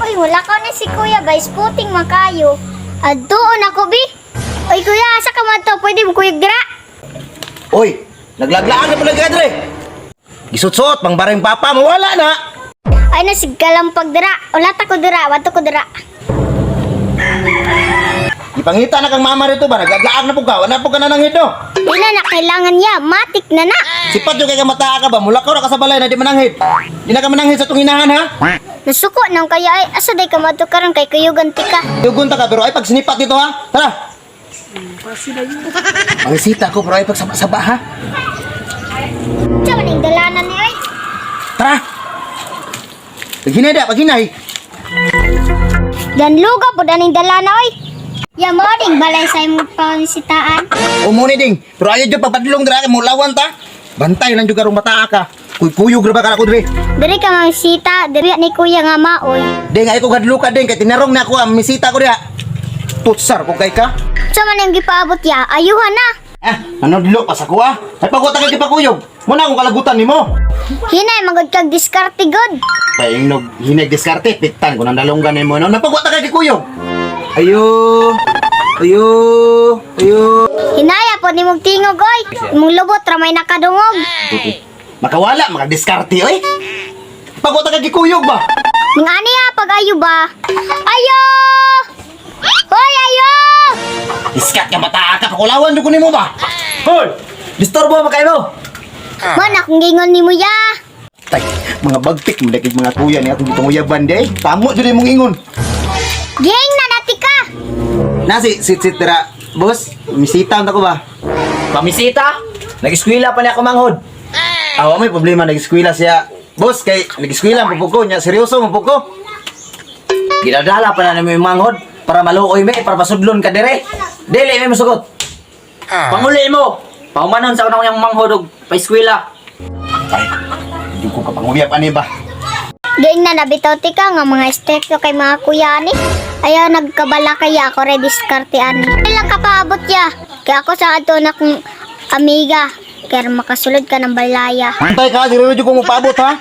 Uy, wala ka na si kuya guys. Puting makayo. Doon ako, bi. Uy, kuya, asa ka man to? Pwede mo kuyog dira? Uy, naglaglaan na pala ka, Dre. Gisut-sut, pang bareng papa, mawala na. Ay, nasigkalampag dira. Wala ta ko dira. Wato ko dira. Ipangita na kang mama rito ba? Naglaglaan na po ka. Wala po ka na nang hito. Di na kailangan niya. Matik na na. Sipat yung kay kamata ka ba? Mula ka ka sa balay na di mananghit. Di na ka mananghit sa tunginahan, ha? Nasuko nang kaya ay asa day ka matukaron kay kuyugan tika. Yugunta ka, pero ay pag sinipat dito, ha? Tara. Pangisita ko, pero ay pag saba, ha? Diyan maning dalanan ni ay. Tara. Paghinay da, paghinay. Dan luga po daning dalana oy. Ya morning balay sa imong pansisitaan. Umuni ding. Pero ayaw dyan papadulong dira ka, mulawan ta. Bantay lang juga rong mata ka. Kuyog ra ba ka na ko, Dre? Diri ka mang sita, diri ni kuya nga maoy. Ding, ay ko gadlo ka, ding. Kaya tinarong na ako, misita ko diha. Tutsar ko kay ka. Sa man ang gipaabot ya, ayuhan na. Ano dilo pa sa kuha? Ay pagkuta kay kipakuyog. Muna akong kalagutan nimo. Hinay magod kag diskarte god. Paingnog hinay diskarte pitan ko nang dalunggan nimo. No napagkuta kay kuyog. Ayo. Ayo. Ayo. Hinaya po nimong tingog oy. Imong lubot ra may nakadungog. Makawala makadiskarte oy. Pagkuta kay kuyog ba? Ning ani ha pag ayo ba? Ayo! Hoy ayo! Iskat ka mata ka pakulawan jud ko nimo ba? Hoy! Disturbo ba kayo? Man akong gingon nimo ya. Tay, mga bagtik mo dakig mga kuya ni atong gitong uyaban day. Tamo jud imong ingon. Geng na natika. Nasi sit dira. Boss, misita ko ba? Pamisita? Nag-eskwela pa niya ako manghod. Awa may problema nag-eskwela siya. Boss, kay nag-eskwela mo po ko niya. Seryoso mo po ko. Ginadala pa na namin yung manghod para maluoy me, para masudlon ka dire. Dili may masugot. Panguli mo. Paumanon sa unang yung manghod og pa-eskwela. Ay, hindi ko kapanguyap ani ba? Geng na nabitaw tika nga mga estekto kay mga kuya ni. Ayaw nagkabala kaya ako re diskarte ani. Ilang ka paabot ya. Kaya ako sa ato na kong amiga. Kaya makasulod ka ng balaya. Antay ka, di rin ko mo paabot ha?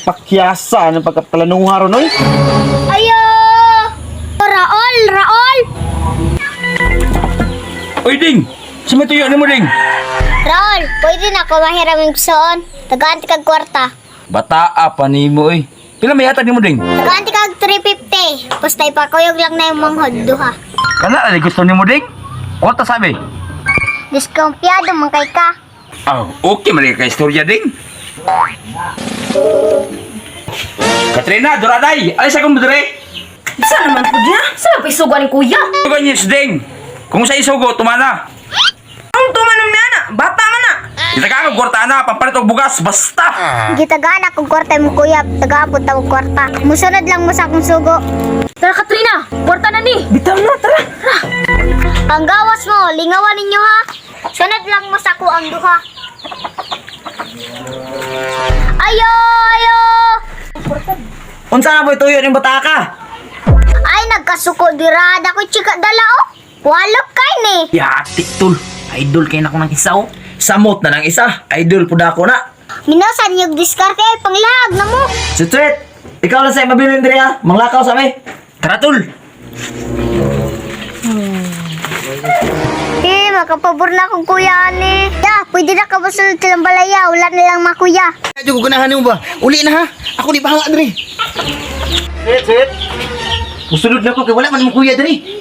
Pakyasa ng pagkaplanuha ron oy. Ayo! Raol! Raol! Uy, Ding! Sumituyo ni mo, Ding! Raol, pwede na ako mahiraming soon. Tagaan kag kwarta. Bataa pa ni mo, eh. Pila may hatag ni mo, Ding? Tagaan kag 350. Basta ipakuyog lang na yung manghod duha. Kana, gusto ni mo, Ding? Kwarta sabi? Diskumpiyado man kay ka. Okay, mali ka istorya, Ding. Katrina, Doraday! Alis akong madre! Saan naman po niya? Saan pa isugan ni kuya? Sugan niyo, Ding! Kung sa isugo, tumana! Ang tumanong na na, bata man na. Kita ka kwarta na, pampalit og bugas, basta! Gitagaan akong kwarta mo kuya. Tagaabot ako kwarta. Musunod lang mo sa akong sugo. Tara Katrina, kwarta na ni. Bitaw na, tara. Ang gawas mo, lingawan ninyo ha. Sunod lang mo sa kuang duha. Ayo! Ayo! Unsa na po ituyo ng bata ka? Ay, nagkasuko dirada ko chika dala oh. Walok kay ni. Yati, tol. Idol kayo na ko ng isa, oh. Samot na ng isa. Idol po na ako na. Minasan yung diskarte ay panglag na mo. Si Tret, ikaw lang sa'yo mabilin din ha. Manglakaw sa may. Tara, tol. Makapabor na akong kuya ni. Ya, pwede na ka ba sunod silang balaya? Wala na lang mga kuya. Medyo gugunahan mo ba? Uli na ha? Ako di bahala diri. Sit. Musulod na ko kay wala man mo kuya diri.